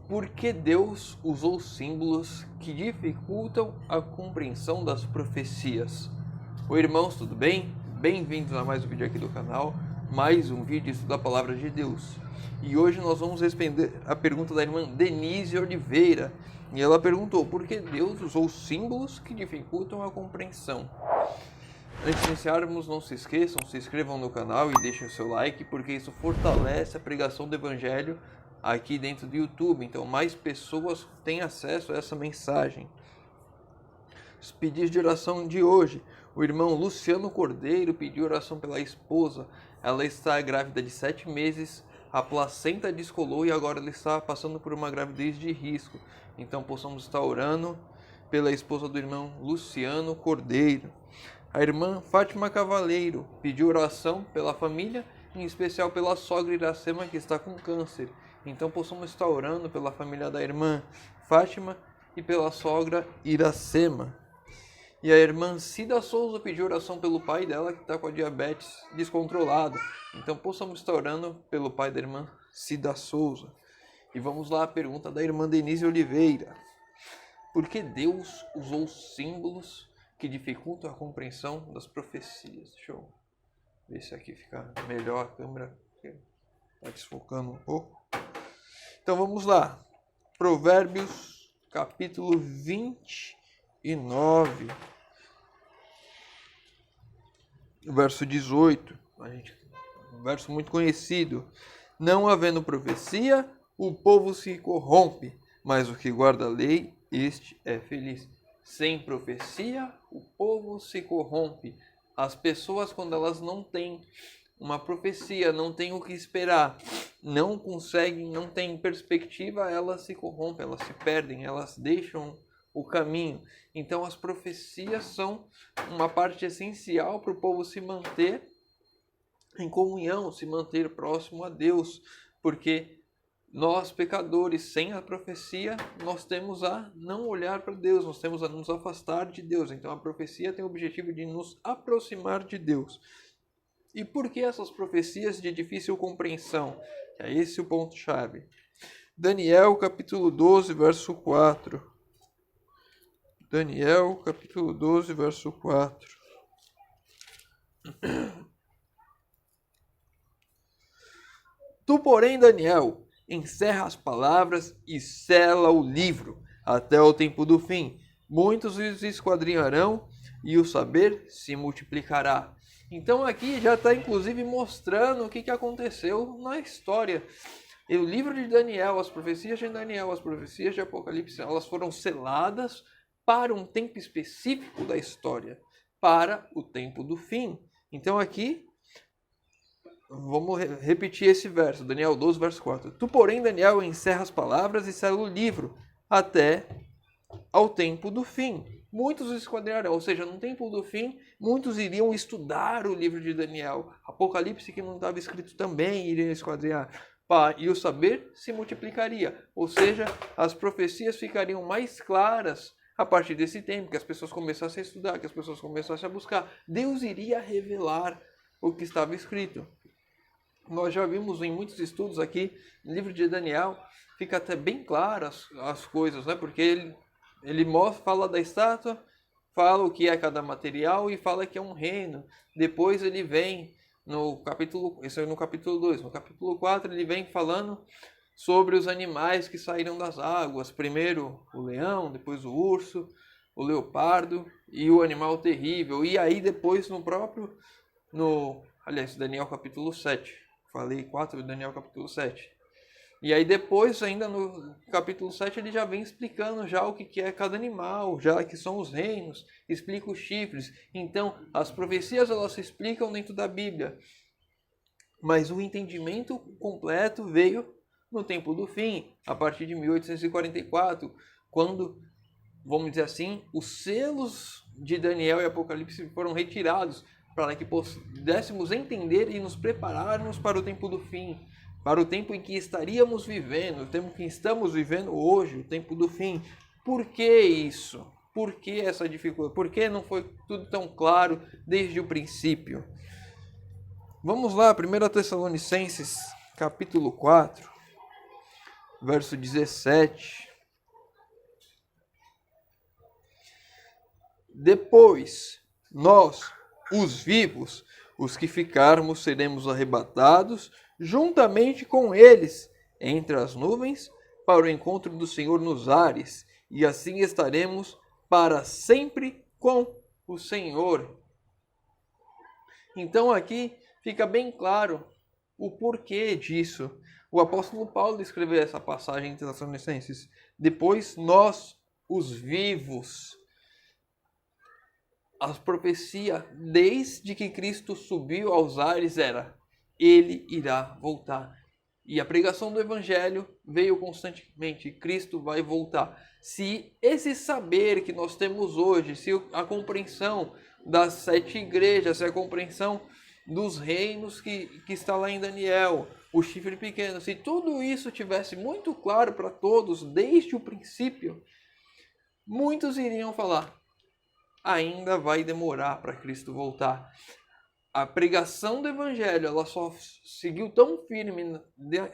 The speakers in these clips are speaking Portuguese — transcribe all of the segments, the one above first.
Por que Deus usou símbolos que dificultam a compreensão das profecias? Oi, irmãos, tudo bem? Bem-vindos a mais um vídeo aqui do canal, mais um vídeo da Palavra de Deus. E hoje nós vamos responder a pergunta da irmã Denise Oliveira. E ela perguntou, por que Deus usou símbolos que dificultam a compreensão? Antes de iniciarmos, não se esqueçam, se inscrevam no canal e deixem o seu like, porque isso fortalece a pregação do Evangelho aqui dentro do YouTube. Então mais pessoas têm acesso a essa mensagem. Os pedidos de oração de hoje. O irmão Luciano Cordeiro pediu oração pela esposa. Ela está grávida de 7 meses, a placenta descolou e agora ela está passando por uma gravidez de risco. Então possamos estar orando pela esposa do irmão Luciano Cordeiro. A irmã Fátima Cavaleiro pediu oração pela família, em especial pela sogra Iracema que está com câncer. Então possamos estar orando pela família da irmã Fátima e pela sogra Iracema. E a irmã Cida Souza pediu oração pelo pai dela que está com a diabetes descontrolada. Então possamos estar orando pelo pai da irmã Cida Souza. E vamos lá, a pergunta da irmã Denise Oliveira. Por que Deus usou símbolos que dificultam a compreensão das profecias? Deixa eu ver se aqui fica melhor a câmera. Está desfocando um pouco. Então vamos lá. Provérbios capítulo 29. Verso 18. Um verso muito conhecido. Não havendo profecia, o povo se corrompe, mas o que guarda a lei, este é feliz. Sem profecia, o povo se corrompe. As pessoas, quando elas não têm uma profecia, não têm o que esperar, não conseguem, não têm perspectiva, elas se corrompem, elas se perdem, elas deixam o caminho. Então as profecias são uma parte essencial para o povo se manter em comunhão, se manter próximo a Deus, porque nós, pecadores, sem a profecia, nós temos a não olhar para Deus, nós temos a nos afastar de Deus. Então a profecia tem o objetivo de nos aproximar de Deus. E por que essas profecias de difícil compreensão? É esse o ponto-chave. Daniel, capítulo 12, verso 4. Daniel, capítulo 12, verso 4. Tu, porém, Daniel, encerra as palavras e sela o livro até o tempo do fim. Muitos os esquadrinharão e o saber se multiplicará. Então aqui já está inclusive mostrando o que aconteceu na história. E o livro de Daniel, as profecias de Daniel, as profecias de Apocalipse, elas foram seladas para um tempo específico da história, para o tempo do fim. Então aqui, vamos repetir esse verso, Daniel 12, verso 4. Tu, porém, Daniel, encerra as palavras e sela o livro até ao tempo do fim. Muitos o esquadrinharão, ou seja, no tempo do fim, muitos iriam estudar o livro de Daniel. Apocalipse, que não estava escrito, também iriam esquadrinhar. E o saber se multiplicaria, ou seja, as profecias ficariam mais claras a partir desse tempo, que as pessoas começassem a estudar, que as pessoas começassem a buscar. Deus iria revelar o que estava escrito. Nós já vimos em muitos estudos aqui, no livro de Daniel, fica até bem claras as coisas, né? Porque ele fala da estátua, fala o que é cada material e fala que é um reino. Depois ele vem no capítulo, isso é no capítulo 2, no capítulo 4 ele vem falando sobre os animais que saíram das águas. Primeiro o leão, depois o urso, o leopardo e o animal terrível. E aí depois Daniel capítulo 7. Falei 4, Daniel capítulo 7. E aí depois, ainda no capítulo 7, ele já vem explicando já o que é cada animal, já que são os reinos, explica os chifres. Então, as profecias elas se explicam dentro da Bíblia. Mas o entendimento completo veio no tempo do fim, a partir de 1844, quando, vamos dizer assim, os selos de Daniel e Apocalipse foram retirados, para que pudéssemos entender e nos prepararmos para o tempo do fim, para o tempo em que estaríamos vivendo, o tempo que estamos vivendo hoje, o tempo do fim. Por que isso? Por que essa dificuldade? Por que não foi tudo tão claro desde o princípio? Vamos lá, 1 Tessalonicenses, capítulo 4. verso 17. Depois, nós, os vivos, os que ficarmos, seremos arrebatados juntamente com eles entre as nuvens para o encontro do Senhor nos ares, e assim estaremos para sempre com o Senhor. Então aqui fica bem claro o porquê disso. O apóstolo Paulo escreveu essa passagem em Tessalonicenses. Depois nós, os vivos. A profecia, desde que Cristo subiu aos ares, era: Ele irá voltar. E a pregação do Evangelho veio constantemente: Cristo vai voltar. Se esse saber que nós temos hoje, se a compreensão das 7 igrejas, se a compreensão dos reinos que está lá em Daniel, o chifre pequeno, se tudo isso tivesse muito claro para todos desde o princípio, muitos iriam falar: ainda vai demorar para Cristo voltar. A pregação do Evangelho, ela só seguiu tão firme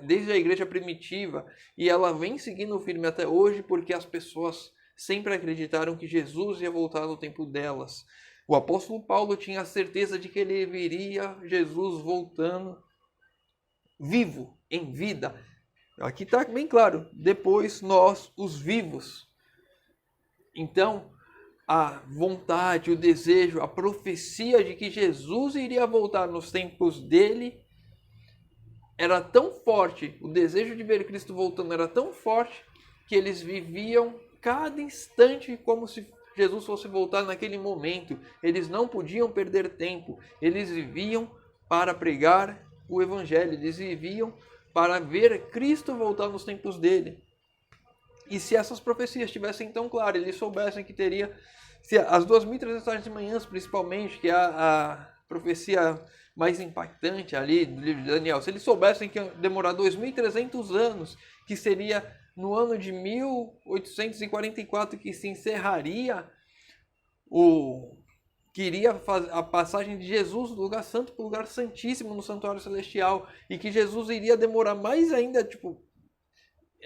desde a igreja primitiva, e ela vem seguindo firme até hoje porque as pessoas sempre acreditaram que Jesus ia voltar no tempo delas. O apóstolo Paulo tinha a certeza de que ele veria Jesus voltando vivo, em vida. Aqui está bem claro: depois nós, os vivos. Então, a vontade, o desejo, a profecia de que Jesus iria voltar nos tempos dele era tão forte, o desejo de ver Cristo voltando era tão forte, que eles viviam cada instante como se Jesus fosse voltar naquele momento. Eles não podiam perder tempo, eles viviam para pregar o Evangelho, eles viviam para ver Cristo voltar nos tempos dele. E se essas profecias estivessem tão claras, eles soubessem que teria, se as 2.300 tardes de manhãs, principalmente, que é a profecia mais impactante ali do livro de Daniel, se eles soubessem que ia demorar 2.300 anos, que seria no ano de 1844 que se encerraria que iria fazer a passagem de Jesus do lugar santo para o lugar santíssimo no santuário celestial, e que Jesus iria demorar mais ainda,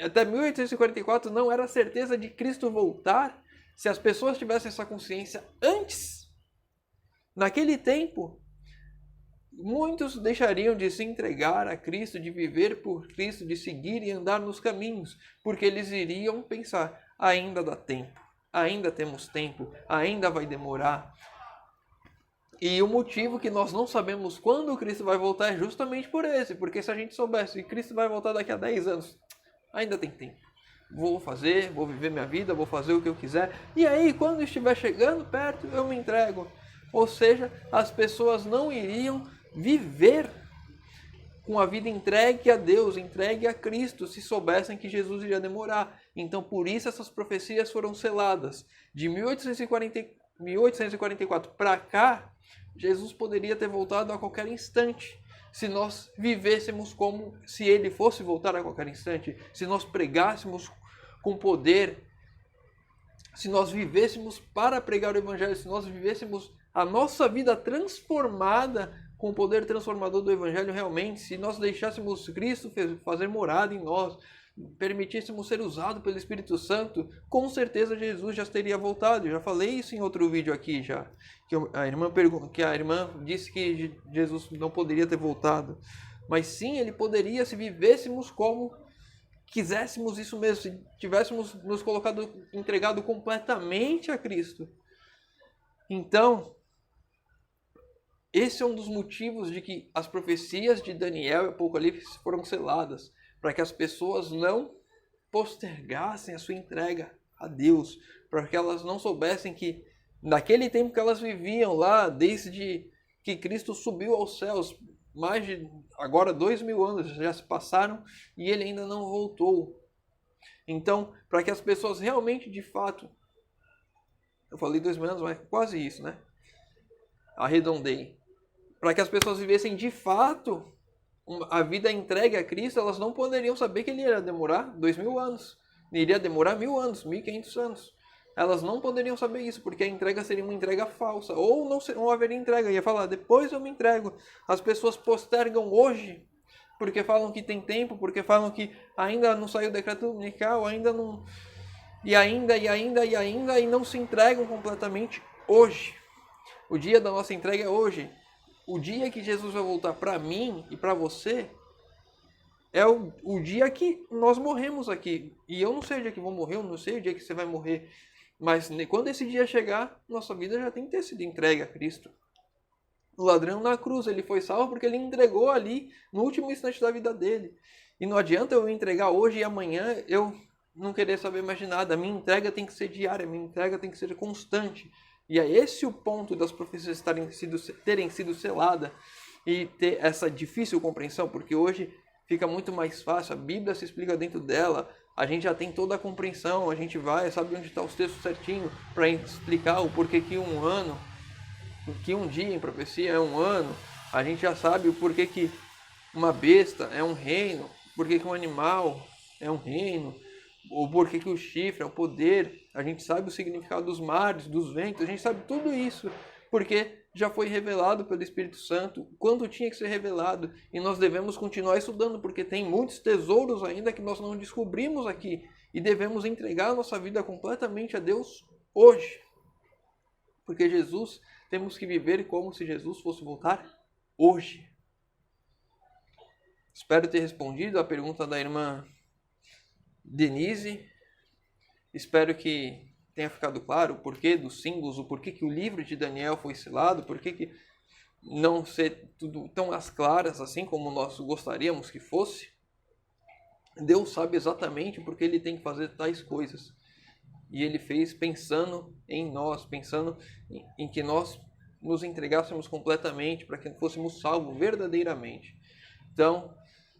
até 1844 não era certeza de Cristo voltar. Se as pessoas tivessem essa consciência antes, naquele tempo, muitos deixariam de se entregar a Cristo, de viver por Cristo, de seguir e andar nos caminhos, porque eles iriam pensar: ainda dá tempo, ainda temos tempo, ainda vai demorar. E o motivo que nós não sabemos quando Cristo vai voltar é justamente por esse, porque se a gente soubesse que Cristo vai voltar daqui a 10 anos, ainda tem tempo. Vou viver minha vida, vou fazer o que eu quiser. E aí, quando estiver chegando perto, eu me entrego. Ou seja, as pessoas não iriam viver com a vida entregue a Deus, entregue a Cristo, se soubessem que Jesus iria demorar. Então, por isso essas profecias foram seladas. De 1844 para cá, Jesus poderia ter voltado a qualquer instante. Se nós vivêssemos como se ele fosse voltar a qualquer instante, se nós pregássemos com poder, se nós vivêssemos para pregar o Evangelho, se nós vivêssemos a nossa vida transformada com o poder transformador do Evangelho realmente, se nós deixássemos Cristo fazer morada em nós, permitíssemos ser usados pelo Espírito Santo, com certeza Jesus já teria voltado. Eu já falei isso em outro vídeo aqui já, que a irmã disse que Jesus não poderia ter voltado, mas sim, ele poderia, se vivêssemos como quiséssemos isso mesmo, se tivéssemos nos entregado completamente a Cristo. Então, esse é um dos motivos de que as profecias de Daniel e Apocalipse foram seladas, para que as pessoas não postergassem a sua entrega a Deus, para que elas não soubessem que naquele tempo que elas viviam lá, desde que Cristo subiu aos céus, mais de agora 2.000 anos já se passaram e ele ainda não voltou. Então, para que as pessoas realmente, de fato, eu falei 2.000 anos, mas quase isso, né? Arredondei. Para que as pessoas vivessem de fato a vida entregue a Cristo, elas não poderiam saber que ele iria demorar 2.000 anos. Iria demorar 1.000 anos, 1.500 anos. Elas não poderiam saber isso, porque a entrega seria uma entrega falsa. Ou não haveria entrega. Ia falar: depois eu me entrego. As pessoas postergam hoje porque falam que tem tempo, porque falam que ainda não saiu o decreto dominical, ainda não... E não se entregam completamente hoje. O dia da nossa entrega é hoje. O dia que Jesus vai voltar para mim e para você é o dia que nós morremos aqui. E eu não sei o dia que vou morrer, eu não sei o dia que você vai morrer. Mas quando esse dia chegar, nossa vida já tem que ter sido entregue a Cristo. O ladrão na cruz, ele foi salvo porque ele entregou ali no último instante da vida dele. E não adianta eu entregar hoje e amanhã eu não querer saber mais de nada. A minha entrega tem que ser diária, a minha entrega tem que ser constante. E é esse o ponto das profecias terem sido seladas e ter essa difícil compreensão, porque hoje fica muito mais fácil, a Bíblia se explica dentro dela, a gente já tem toda a compreensão, a gente vai, sabe onde está os textos certinho para explicar o porquê que um dia em profecia é um ano, a gente já sabe o porquê que uma besta é um reino, porquê que um animal é um reino, o porquê que o chifre é o poder, a gente sabe o significado dos mares, dos ventos, a gente sabe tudo isso, porque já foi revelado pelo Espírito Santo, quando tinha que ser revelado, e nós devemos continuar estudando, porque tem muitos tesouros ainda que nós não descobrimos aqui, e devemos entregar a nossa vida completamente a Deus hoje, porque temos que viver como se Jesus fosse voltar hoje. Espero ter respondido a pergunta da irmã Denise. Espero que tenha ficado claro o porquê dos símbolos, o porquê que o livro de Daniel foi selado, o porquê que não ser tudo tão às claras assim como nós gostaríamos que fosse. Deus sabe exatamente porque ele tem que fazer tais coisas. E ele fez pensando em nós, pensando em que nós nos entregássemos completamente para que fôssemos salvos verdadeiramente. Então,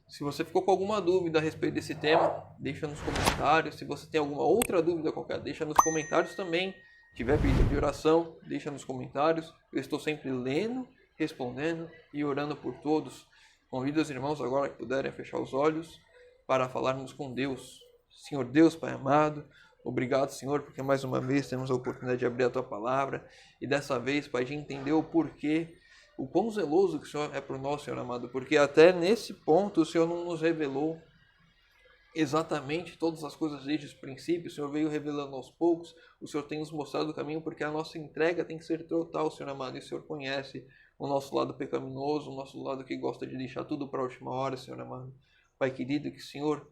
se você ficou com alguma dúvida a respeito desse tema, deixa nos comentários. Se você tem alguma outra dúvida qualquer, deixa nos comentários também. Se tiver pedido de oração, deixa nos comentários. Eu estou sempre lendo, respondendo e orando por todos. Convido os irmãos agora que puderem fechar os olhos para falarmos com Deus. Senhor Deus, Pai amado, obrigado, Senhor, porque mais uma vez temos a oportunidade de abrir a Tua Palavra. E dessa vez, Pai, de entender o porquê, o quão zeloso que o Senhor é por nós, Senhor amado, porque até nesse ponto o Senhor não nos revelou exatamente todas as coisas desde os princípios, o Senhor veio revelando aos poucos, o Senhor tem nos mostrado o caminho, porque a nossa entrega tem que ser total, Senhor amado, e o Senhor conhece o nosso lado pecaminoso, o nosso lado que gosta de deixar tudo para a última hora, Senhor amado. Pai querido, que o Senhor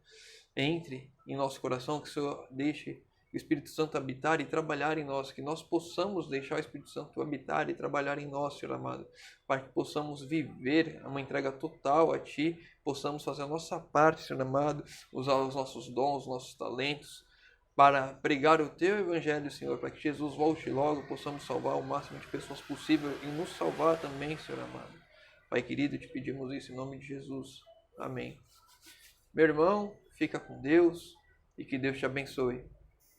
entre em nosso coração, que o Senhor deixe o Espírito Santo habitar e trabalhar em nós, que nós possamos deixar o Espírito Santo habitar e trabalhar em nós, Senhor amado, para que possamos viver uma entrega total a Ti, possamos fazer a nossa parte, Senhor amado, usar os nossos dons, os nossos talentos, para pregar o Teu Evangelho, Senhor, para que Jesus volte logo, possamos salvar o máximo de pessoas possível e nos salvar também, Senhor amado. Pai querido, te pedimos isso em nome de Jesus. Amém. Meu irmão, fica com Deus e que Deus te abençoe.